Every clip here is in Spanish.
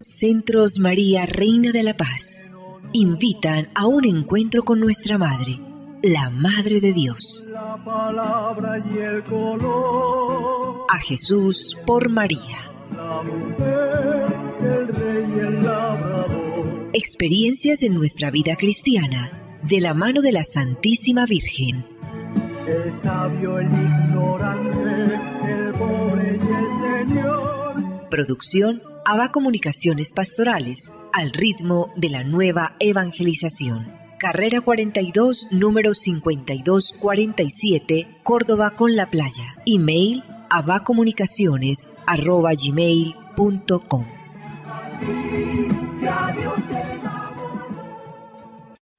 Centros María, Reina de la Paz, invitan a un encuentro con nuestra Madre, la Madre de Dios. La palabra y el color. A Jesús por María. La mujer, el rey y el labrador. Experiencias en nuestra vida cristiana, de la mano de la Santísima Virgen. El sabio, el ignorante, el pobre y el Señor. Producción ABA Comunicaciones Pastorales, al ritmo de la nueva evangelización. Carrera 42, número 5247, Córdoba con la Playa. Email abacomunicaciones@gmail.com.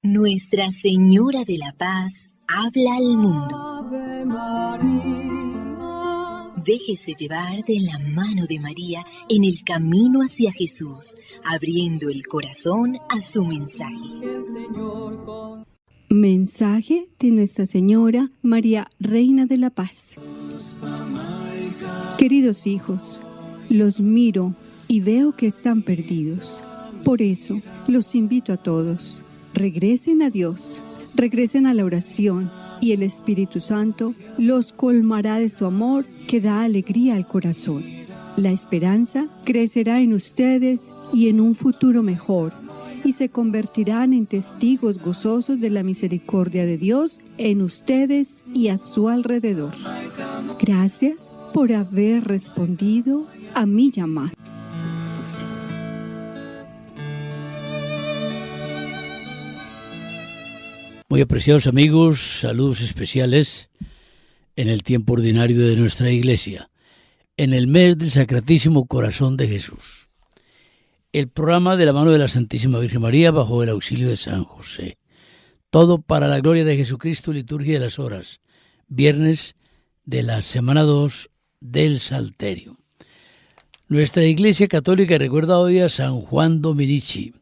Nuestra Señora de la Paz habla al mundo. Ave María. Déjese llevar de la mano de María en el camino hacia Jesús, abriendo el corazón a su mensaje. El Señor con... Mensaje de Nuestra Señora María, Reina de la Paz. Queridos hijos, los miro y veo que están perdidos. Por eso los invito a todos. Regresen a Dios, regresen a la oración y el Espíritu Santo los colmará de su amor que da alegría al corazón. La esperanza crecerá en ustedes y en un futuro mejor, y se convertirán en testigos gozosos de la misericordia de Dios en ustedes y a su alrededor. Gracias por haber respondido a mi llamado. Muy apreciados amigos, saludos especiales en el tiempo ordinario de nuestra Iglesia, en el mes del Sacratísimo Corazón de Jesús. El programa de la mano de la Santísima Virgen María bajo el auxilio de San José. Todo para la gloria de Jesucristo, liturgia de las horas, viernes de la semana 2 del Salterio. Nuestra Iglesia Católica recuerda hoy a San Juan Dominici.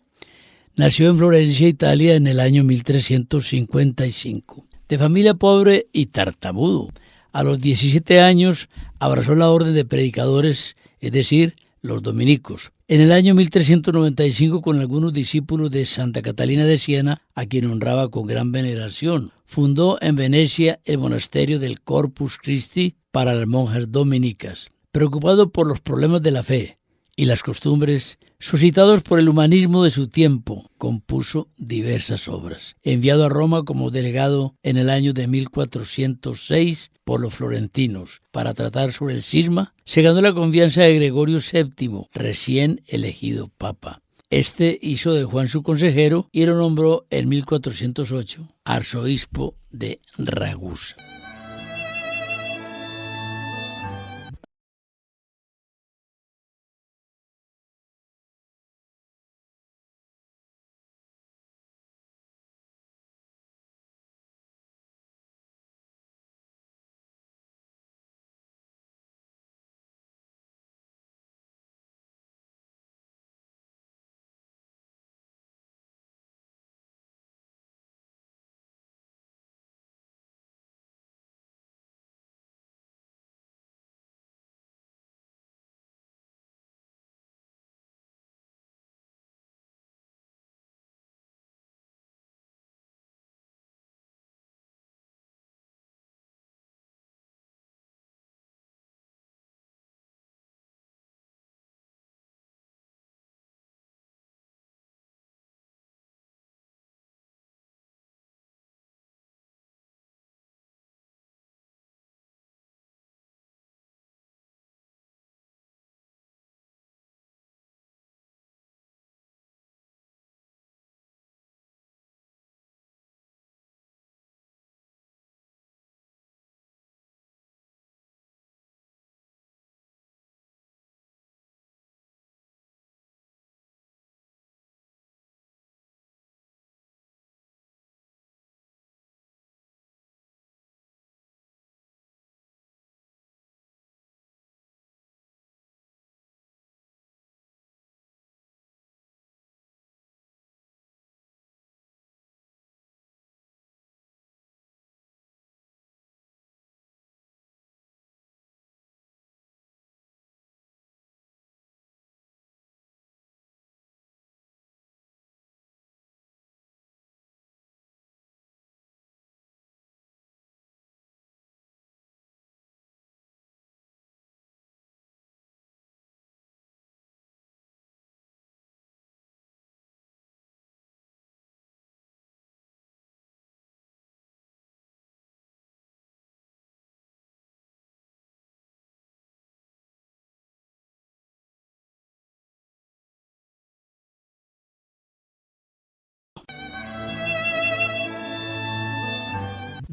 Nació en Florencia, Italia, en el año 1355. De familia pobre y tartamudo. A los 17 años abrazó la orden de predicadores, es decir, los dominicos. En el año 1395, con algunos discípulos de Santa Catalina de Siena, a quien honraba con gran veneración, fundó en Venecia el monasterio del Corpus Christi para las monjas dominicas. Preocupado por los problemas de la fe y las costumbres suscitados por el humanismo de su tiempo, compuso diversas obras. Enviado a Roma como delegado en el año de 1406 por los florentinos para tratar sobre el cisma, se ganó la confianza de Gregorio VII, recién elegido papa. Este hizo de Juan su consejero y lo nombró en 1408 arzobispo de Ragusa.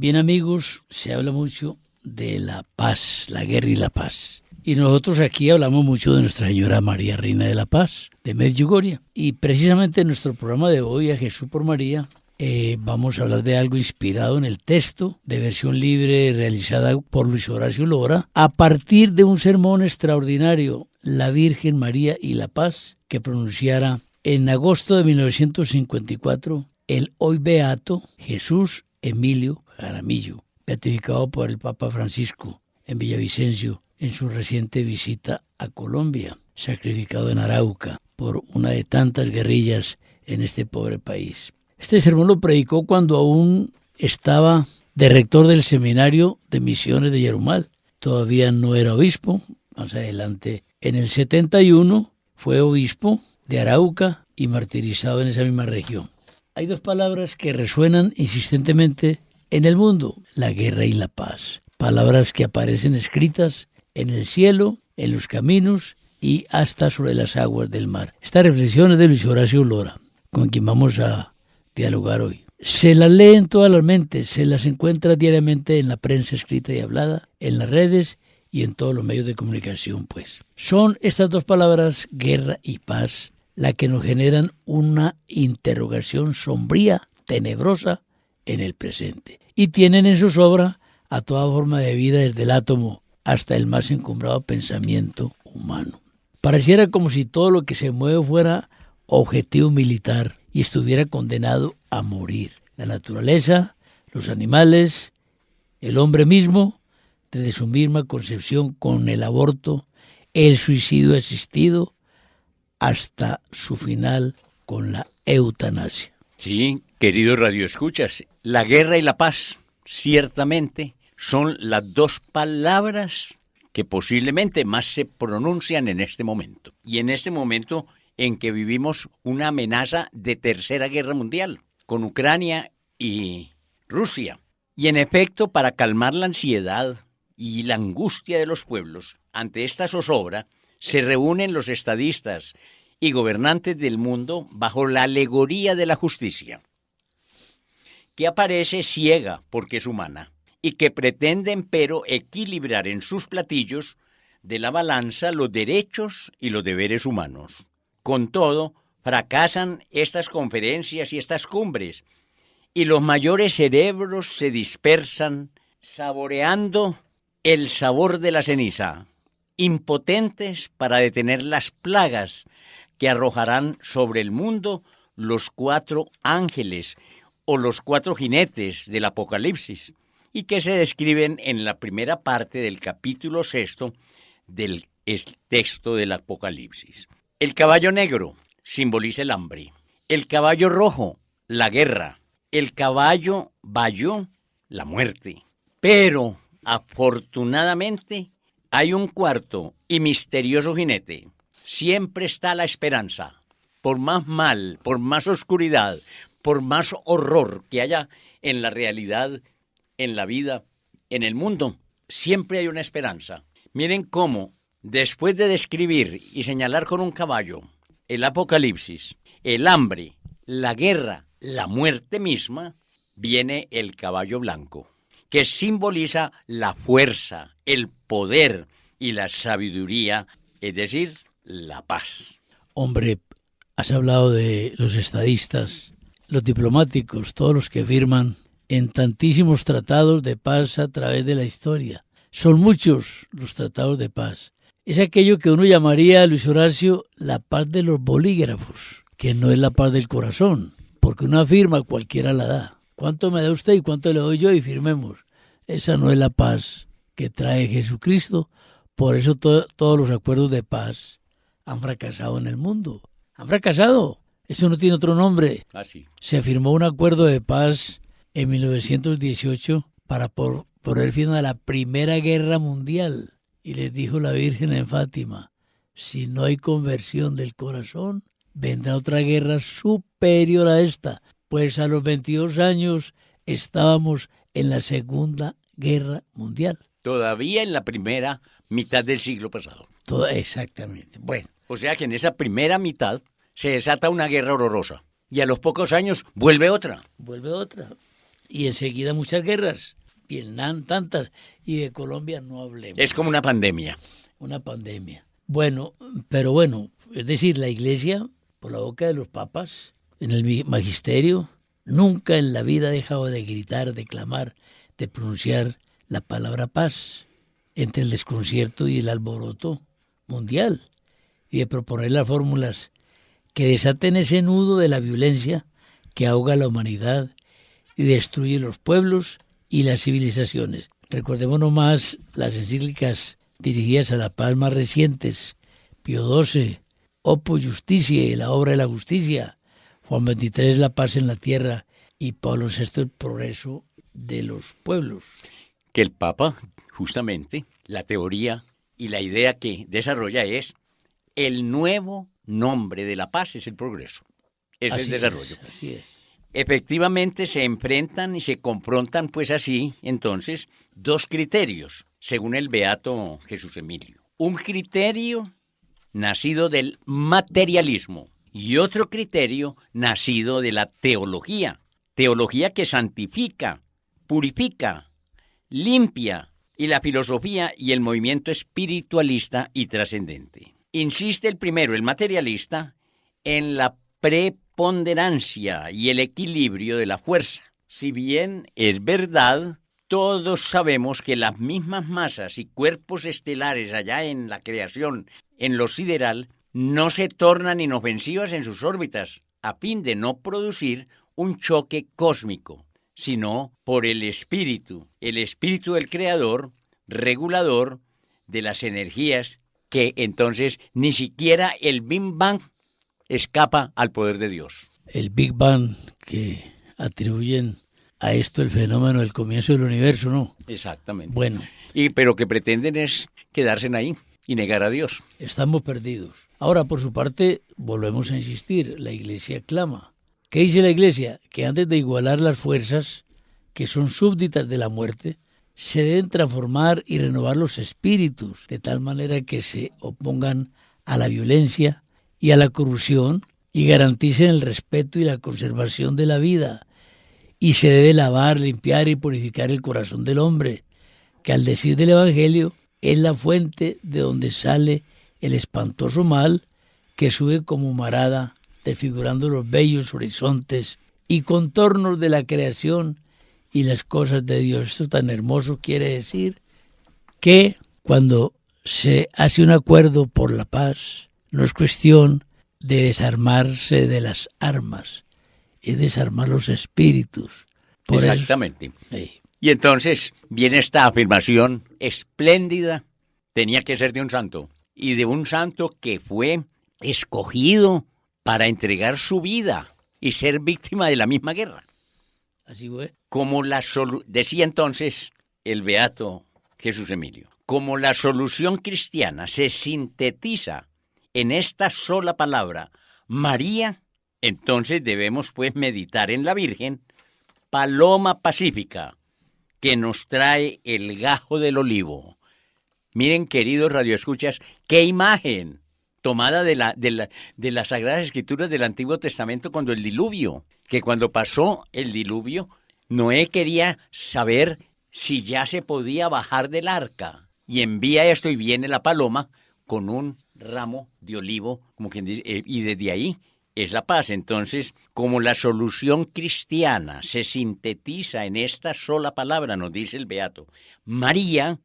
Bien amigos, se habla mucho de la paz, la guerra y la paz. Y nosotros aquí hablamos mucho de Nuestra Señora María, Reina de la Paz, de Medjugorje. Y precisamente en nuestro programa de hoy, A Jesús por María, vamos a hablar de algo inspirado en el texto de versión libre realizada por Luis Horacio Lora, a partir de un sermón extraordinario, La Virgen María y la Paz, que pronunciara en agosto de 1954 el hoy beato Jesús Emilio Jaramillo, beatificado por el Papa Francisco en Villavicencio en su reciente visita a Colombia, sacrificado en Arauca por una de tantas guerrillas en este pobre país. Este sermón lo predicó cuando aún estaba de rector del Seminario de Misiones de Yarumal. Todavía no era obispo. Más adelante, en el 71, fue obispo de Arauca y martirizado en esa misma región. Hay dos palabras que resuenan insistentemente en el mundo: la guerra y la paz. Palabras que aparecen escritas en el cielo, en los caminos y hasta sobre las aguas del mar. Esta reflexión es de Luis Horacio Lora, con quien vamos a dialogar hoy. Se las lee en todas las mentes, se las encuentra diariamente en la prensa escrita y hablada, en las redes y en todos los medios de comunicación, pues. Son estas dos palabras, guerra y paz, las que nos generan una interrogación sombría, tenebrosa, en el presente. Y tienen en su obra a toda forma de vida, desde el átomo hasta el más encumbrado pensamiento humano. Pareciera como si todo lo que se mueve fuera objetivo militar y estuviera condenado a morir. La naturaleza, los animales, el hombre mismo, desde su misma concepción con el aborto, el suicidio asistido, hasta su final con la eutanasia. Sí, queridos radioescuchas, la guerra y la paz, ciertamente, son las dos palabras que posiblemente más se pronuncian en este momento. Y en este momento en que vivimos una amenaza de tercera guerra mundial, con Ucrania y Rusia. Y en efecto, para calmar la ansiedad y la angustia de los pueblos ante esta zozobra, se reúnen los estadistas y gobernantes del mundo bajo la alegoría de la justicia, que aparece ciega porque es humana, y que pretende empero equilibrar en sus platillos de la balanza los derechos y los deberes humanos. Con todo, fracasan estas conferencias y estas cumbres, y los mayores cerebros se dispersan saboreando el sabor de la ceniza, impotentes para detener las plagas que arrojarán sobre el mundo los 4 ángeles o los 4 jinetes del Apocalipsis, y que se describen en la primera parte del capítulo 6 del texto del Apocalipsis. El caballo negro simboliza el hambre, el caballo rojo, la guerra, el caballo bayo, la muerte. Pero, afortunadamente, hay un cuarto y misterioso jinete. Siempre está la esperanza. Por más mal, por más oscuridad, por más horror que haya en la realidad, en la vida, en el mundo, siempre hay una esperanza. Miren cómo, después de describir y señalar con un caballo el Apocalipsis, el hambre, la guerra, la muerte misma, viene el caballo blanco, que simboliza la fuerza, el poder y la sabiduría, es decir, la paz. Hombre, has hablado de los estadistas, los diplomáticos, todos los que firman en tantísimos tratados de paz a través de la historia. Son muchos los tratados de paz. Es aquello que uno llamaría, Luis Horacio, la paz de los bolígrafos, que no es la paz del corazón, porque una firma cualquiera la da. ¿Cuánto me da usted y cuánto le doy yo? Y firmemos. Esa no es la paz que trae Jesucristo. Por eso todos los acuerdos de paz han fracasado en el mundo. Han fracasado. Eso no tiene otro nombre. Así. Se firmó un acuerdo de paz en 1918 para poner fin a la Primera Guerra Mundial. Y les dijo la Virgen en Fátima, si no hay conversión del corazón, vendrá otra guerra superior a esta. Pues a los 22 años estábamos en la Segunda Guerra Mundial. Todavía en la primera mitad del siglo pasado. Exactamente. Bueno. O sea que en esa primera mitad se desata una guerra horrorosa. Y a los pocos años vuelve otra. Vuelve otra. y enseguida muchas guerras. Vietnam, tantas, y de Colombia no hablemos. Es como una pandemia. Una pandemia. Bueno, pero bueno, es decir, la Iglesia, por la boca de los papas, en el magisterio, nunca en la vida ha dejado de gritar, de clamar, de pronunciar la palabra paz entre el desconcierto y el alboroto mundial, y de proponer las fórmulas que desaten ese nudo de la violencia que ahoga a la humanidad y destruye los pueblos y las civilizaciones. Recordemos nomás las encíclicas dirigidas a la paz más recientes: Pío XII, Opus Justitiae, la obra de la justicia; Juan XXIII, la paz en la tierra; y Pablo VI, el progreso de los pueblos. Que el Papa, justamente, la teoría y la idea que desarrolla es el nuevo nombre de la paz es el progreso, es el desarrollo. Así es. Efectivamente se enfrentan y se confrontan pues así, entonces, dos criterios, según el beato Jesús Emilio. Un criterio nacido del materialismo y otro criterio nacido de la teología. Teología que santifica, purifica, limpia, y la filosofía y el movimiento espiritualista y trascendente. Insiste el primero, el materialista, en la preponderancia y el equilibrio de la fuerza. Si bien es verdad, todos sabemos que las mismas masas y cuerpos estelares allá en la creación, en lo sideral, no se tornan inofensivas en sus órbitas, a fin de no producir un choque cósmico, sino por el espíritu del Creador, regulador de las energías, que entonces ni siquiera el Big Bang escapa al poder de Dios. El Big Bang, que atribuyen a esto el fenómeno del comienzo del universo, ¿no? Exactamente. Bueno. Pero que pretenden es quedarse ahí y negar a Dios. Estamos perdidos. Ahora, por su parte, volvemos a insistir, la Iglesia clama. ¿Qué dice la Iglesia? Que antes de igualar las fuerzas que son súbditas de la muerte, se deben transformar y renovar los espíritus, de tal manera que se opongan a la violencia y a la corrupción y garanticen el respeto y la conservación de la vida. Y se debe lavar, limpiar y purificar el corazón del hombre, que al decir del Evangelio es la fuente de donde sale el espantoso mal que sube como marada, desfigurando los bellos horizontes y contornos de la creación y las cosas de Dios. Esto tan hermoso quiere decir que cuando se hace un acuerdo por la paz, no es cuestión de desarmarse de las armas, es desarmar los espíritus. Por Exactamente. Eso, y entonces viene esta afirmación espléndida, tenía que ser de un santo, y de un santo que fue escogido para entregar su vida y ser víctima de la misma guerra. Así fue. Decía entonces el beato Jesús Emilio, como la solución cristiana se sintetiza en esta sola palabra, María, entonces debemos pues meditar en la Virgen, paloma pacífica, que nos trae el gajo del olivo. Miren, queridos radioescuchas, qué imagen tomada de las Sagradas Escrituras del Antiguo Testamento cuando el diluvio, que cuando pasó el diluvio, Noé quería saber si ya se podía bajar del arca, y envía esto y viene la paloma con un ramo de olivo, como quien dice, y desde ahí es la paz. Entonces, como la solución cristiana se sintetiza en esta sola palabra, nos dice el beato María,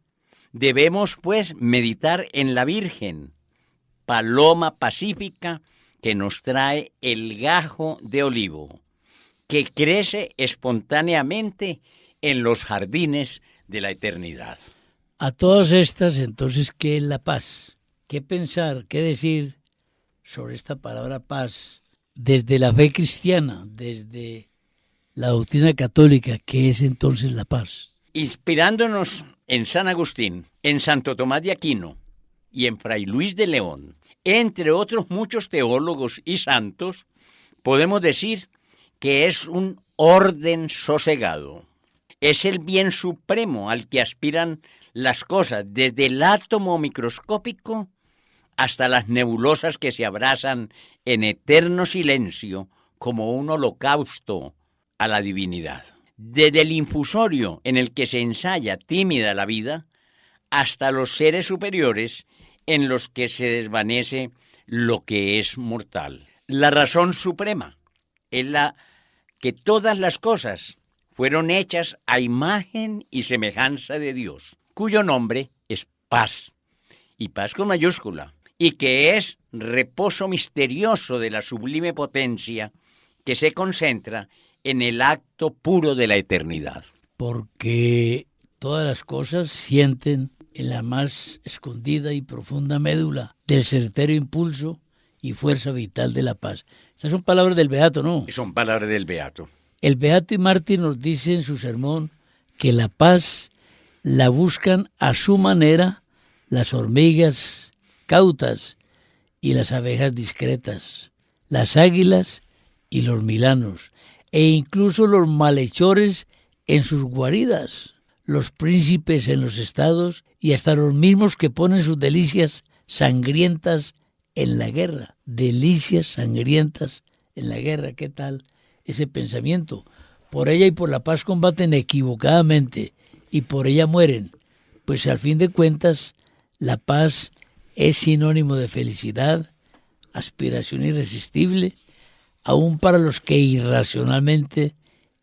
debemos pues meditar en la Virgen, paloma pacífica que nos trae el gajo de olivo, que crece espontáneamente en los jardines de la eternidad. A todas estas, entonces, ¿qué es la paz? ¿Qué pensar, qué decir sobre esta palabra paz desde la fe cristiana, desde la doctrina católica? ¿Qué es entonces la paz? Inspirándonos en San Agustín, en Santo Tomás de Aquino y en Fray Luis de León, entre otros muchos teólogos y santos, podemos decir que es un orden sosegado. Es el bien supremo al que aspiran las cosas, desde el átomo microscópico hasta las nebulosas que se abrazan en eterno silencio como un holocausto a la divinidad. desde el infusorio en el que se ensaya tímida la vida, hasta los seres superiores en los que se desvanece lo que es mortal. La razón suprema es la que todas las cosas fueron hechas a imagen y semejanza de Dios, cuyo nombre es paz, y paz con mayúscula, y que es reposo misterioso de la sublime potencia que se concentra en el acto puro de la eternidad. Porque todas las cosas sienten en la más escondida y profunda médula del certero impulso y fuerza vital de la paz. Estas son palabras del Beato, ¿no? Son palabras del Beato. El Beato y Mártir nos dice en su sermón que la paz la buscan a su manera las hormigas cautas y las abejas discretas, las águilas y los milanos, e incluso los malhechores en sus guaridas, los príncipes en los estados y hasta los mismos que ponen sus delicias sangrientas en la guerra. Delicias sangrientas en la guerra, ¿qué tal ese pensamiento? Por ella y por la paz combaten equivocadamente y por ella mueren, pues al fin de cuentas la paz es sinónimo de felicidad, aspiración irresistible, aun para los que irracionalmente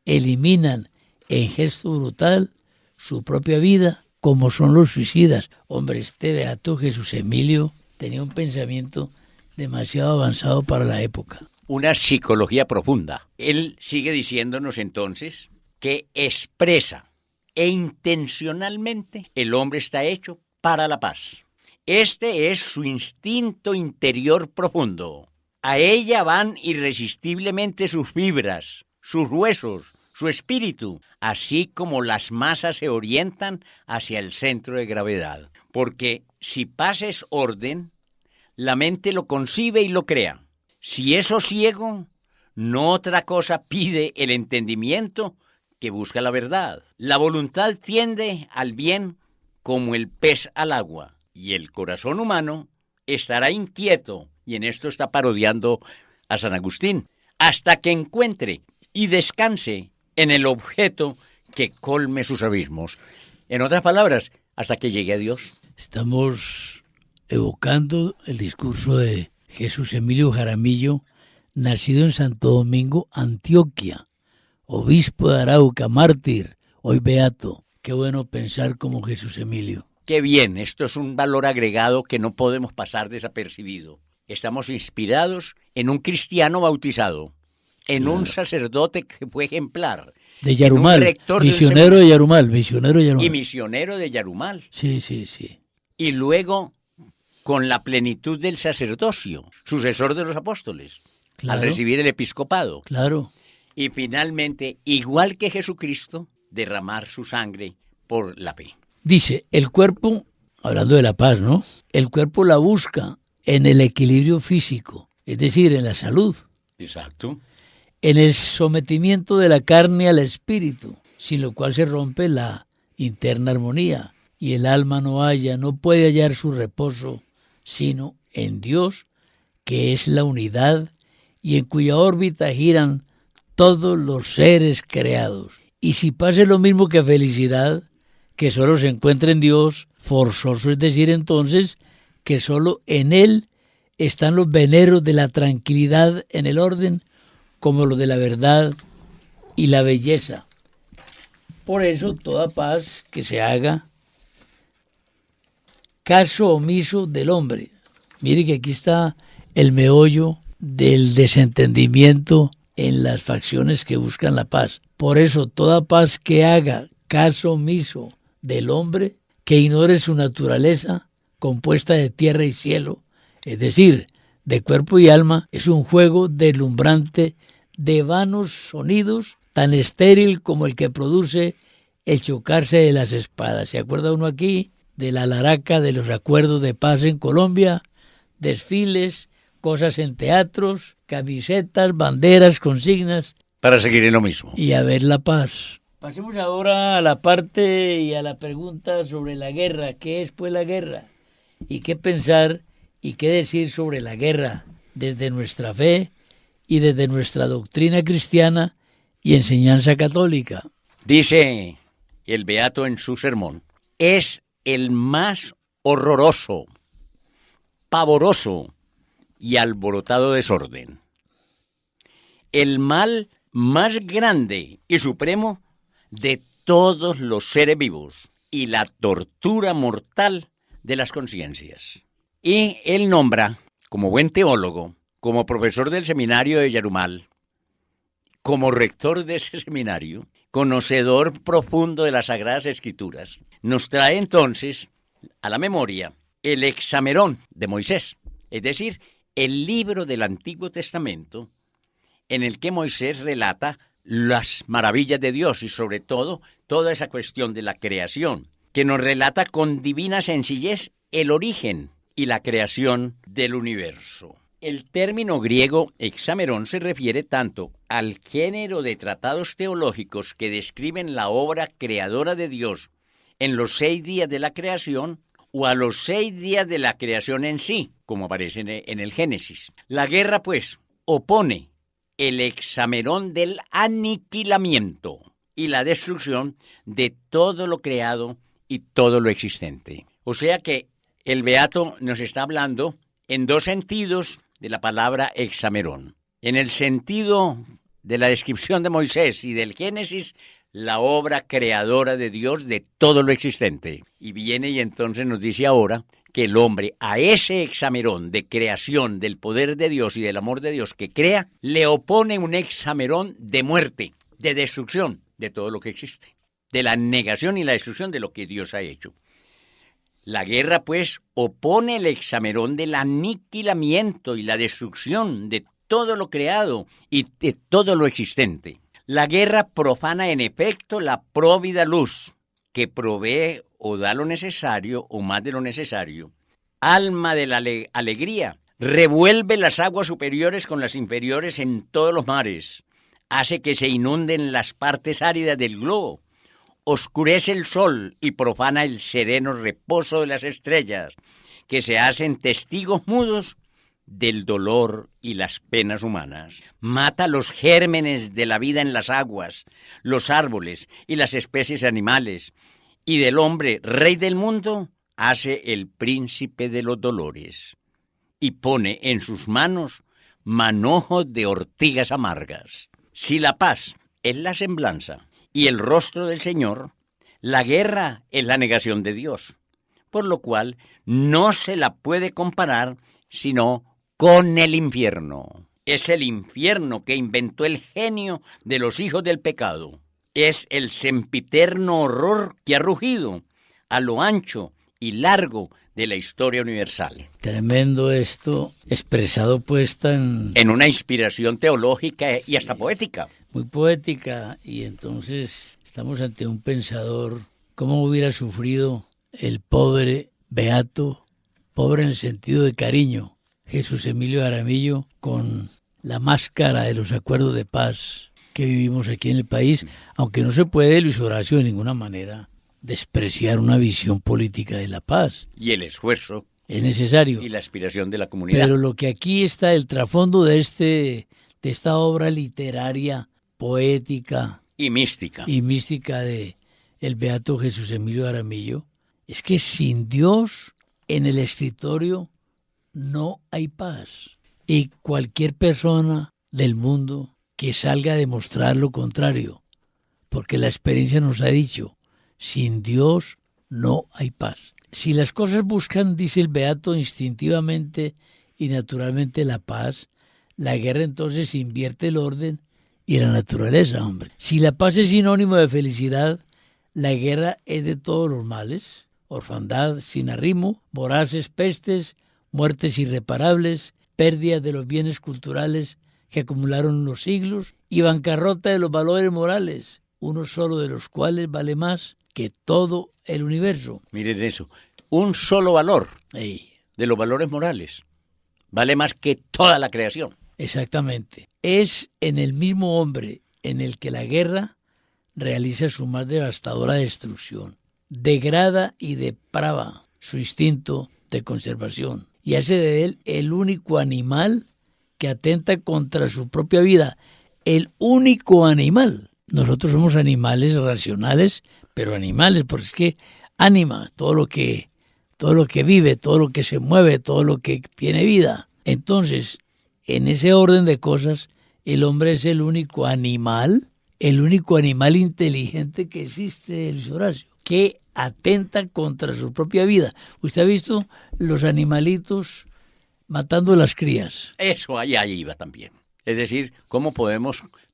eliminan en gesto brutal su propia vida, como son los suicidas. Hombre, este Beato Jesús Emilio tenía un pensamiento demasiado avanzado para la época. Una psicología profunda. Él sigue diciéndonos entonces que expresa e intencionalmente el hombre está hecho para la paz. Este es su instinto interior profundo. A ella van irresistiblemente sus fibras, sus huesos, su espíritu, así como las masas se orientan hacia el centro de gravedad. Porque si paz es orden, la mente lo concibe y lo crea. Si es sosiego, no otra cosa pide el entendimiento que busca la verdad. La voluntad tiende al bien como el pez al agua, y el corazón humano estará inquieto, y en esto está parodiando a San Agustín, hasta que encuentre y descanse en el objeto que colme sus abismos. En otras palabras, hasta que llegue a Dios. Estamos evocando el discurso de Jesús Emilio Jaramillo, nacido en Santo Domingo, Antioquia, obispo de Arauca, mártir, hoy beato. Qué bueno pensar como Jesús Emilio. Qué bien, esto es un valor agregado que no podemos pasar desapercibido. Estamos inspirados en un cristiano bautizado, en un sacerdote que fue ejemplar. De Yarumal, misionero de Yarumal. Y misionero de Yarumal. Sí, sí, sí. Y luego, con la plenitud del sacerdocio, sucesor de los apóstoles, claro, al recibir el episcopado. Claro. Y finalmente, igual que Jesucristo, derramar su sangre por la fe. Dice, el cuerpo, hablando de la paz, ¿no? El cuerpo la busca en el equilibrio físico, es decir, en la salud. Exacto. En el sometimiento de la carne al espíritu, sin lo cual se rompe la interna armonía y el alma no puede hallar su reposo, sino en Dios, que es la unidad y en cuya órbita giran todos los seres creados. Y si pase lo mismo que felicidad, que solo se encuentra en Dios, forzoso es decir entonces que solo en Él están los veneros de la tranquilidad en el orden, como lo de la verdad y la belleza. Por eso toda paz que se haga caso omiso del hombre. Mire que aquí está el meollo del desentendimiento en las facciones que buscan la paz. Por eso toda paz que haga caso omiso del hombre, que ignore su naturaleza compuesta de tierra y cielo, es decir, de cuerpo y alma, es un juego deslumbrante de vanos sonidos, tan estéril como el que produce el chocarse de las espadas. ¿Se acuerda uno aquí de la laraca de los acuerdos de paz en Colombia? Desfiles, cosas en teatros, camisetas, banderas, consignas. Para seguir en lo mismo. Y a ver la paz. Pasemos ahora a la parte y a la pregunta sobre la guerra. ¿Qué es pues la guerra? ¿Y qué pensar y qué decir sobre la guerra desde nuestra fe y desde nuestra doctrina cristiana y enseñanza católica? Dice el beato en su sermón, es el más horroroso, pavoroso y alborotado desorden. El mal más grande y supremo de todos los seres vivos y la tortura mortal de las conciencias. Y él nombra, como buen teólogo, como profesor del seminario de Yarumal, como rector de ese seminario, conocedor profundo de las Sagradas Escrituras, nos trae entonces a la memoria el Hexamerón de Moisés, es decir, el libro del Antiguo Testamento en el que Moisés relata las maravillas de Dios y sobre todo toda esa cuestión de la creación, que nos relata con divina sencillez el origen y la creación del universo. El término griego hexamerón se refiere tanto al género de tratados teológicos que describen la obra creadora de Dios en los 6 días de la creación o a los 6 días de la creación en sí, como aparece en el Génesis. La guerra, pues, opone el hexamerón del aniquilamiento y la destrucción de todo lo creado y todo lo existente. O sea que el beato nos está hablando en 2 sentidos de la palabra hexamerón. En el sentido de la descripción de Moisés y del Génesis, la obra creadora de Dios de todo lo existente. Y viene y entonces nos dice ahora que el hombre a ese hexamerón de creación del poder de Dios y del amor de Dios que crea, le opone un hexamerón de muerte, de destrucción de todo lo que existe, de la negación y la destrucción de lo que Dios ha hecho. La guerra, pues, opone el hexamerón del aniquilamiento y la destrucción de todo lo creado y de todo lo existente. La guerra profana, en efecto, la próvida luz que provee o da lo necesario o más de lo necesario. Alma de la alegría, revuelve las aguas superiores con las inferiores en todos los mares, hace que se inunden las partes áridas del globo, oscurece el sol y profana el sereno reposo de las estrellas, que se hacen testigos mudos del dolor y las penas humanas. Mata los gérmenes de la vida en las aguas, los árboles y las especies animales, y del hombre, rey del mundo, hace el príncipe de los dolores, y pone en sus manos manojos de ortigas amargas. Si la paz es la semblanza y el rostro del Señor, la guerra es la negación de Dios, por lo cual no se la puede comparar sino con el infierno. Es el infierno que inventó el genio de los hijos del pecado. Es el sempiterno horror que ha rugido a lo ancho y largo de la historia universal. Tremendo esto, expresado puesta en una inspiración teológica y hasta poética. Muy poética, y entonces estamos ante un pensador. ¿Cómo hubiera sufrido el pobre beato, pobre en el sentido de cariño, Jesús Emilio Jaramillo, con la máscara de los acuerdos de paz que vivimos aquí en el país, aunque no se puede, Luis Horacio, de ninguna manera despreciar una visión política de la paz. Y el esfuerzo. Es necesario. Y la aspiración de la comunidad. Pero lo que aquí está, el trasfondo de esta obra literaria, poética y mística de el beato Jesús Emilio Jaramillo, es que sin Dios en el escritorio no hay paz. Y cualquier persona del mundo que salga a demostrar lo contrario, porque la experiencia nos ha dicho, sin Dios no hay paz. Si las cosas buscan, dice el beato, instintivamente y naturalmente la paz, la guerra entonces invierte el orden y la naturaleza, hombre. Si la paz es sinónimo de felicidad, la guerra es de todos los males, orfandad sin arrimo, voraces pestes, muertes irreparables, pérdidas de los bienes culturales que acumularon los siglos y bancarrota de los valores morales, uno solo de los cuales vale más que todo el universo. Miren eso, un solo valor de los valores morales vale más que toda la creación. Exactamente. Es en el mismo hombre en el que la guerra realiza su más devastadora destrucción, degrada y deprava su instinto de conservación y hace de él el único animal que atenta contra su propia vida, el único animal Nosotros somos animales racionales, pero animales, porque es que ánima, todo lo que vive, todo lo que se mueve, todo lo que tiene vida. Entonces, en ese orden de cosas, el hombre es el único animal inteligente que existe, Luis Horacio, que atenta contra su propia vida. ¿Usted ha visto los animalitos matando las crías? Eso ahí iba también. Es decir,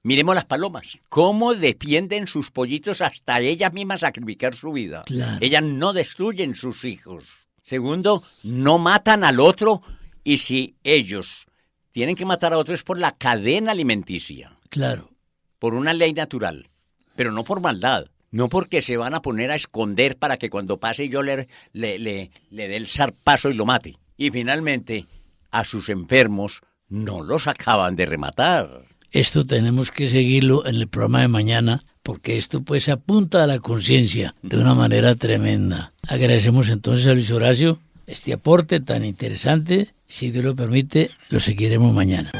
miremos las palomas, cómo defienden sus pollitos hasta ellas mismas sacrificar su vida. Claro. Ellas no destruyen sus hijos. Segundo, no matan al otro, y si ellos tienen que matar a otro es por la cadena alimenticia. Claro. Por una ley natural, pero no por maldad. No porque se van a poner a esconder para que cuando pase yo le dé el zarpazo y lo mate. Y finalmente, a sus enfermos no los acaban de rematar. Esto tenemos que seguirlo en el programa de mañana, porque esto pues apunta a la conciencia de una manera tremenda. Agradecemos entonces a Luis Horacio este aporte tan interesante. Si Dios lo permite, lo seguiremos mañana.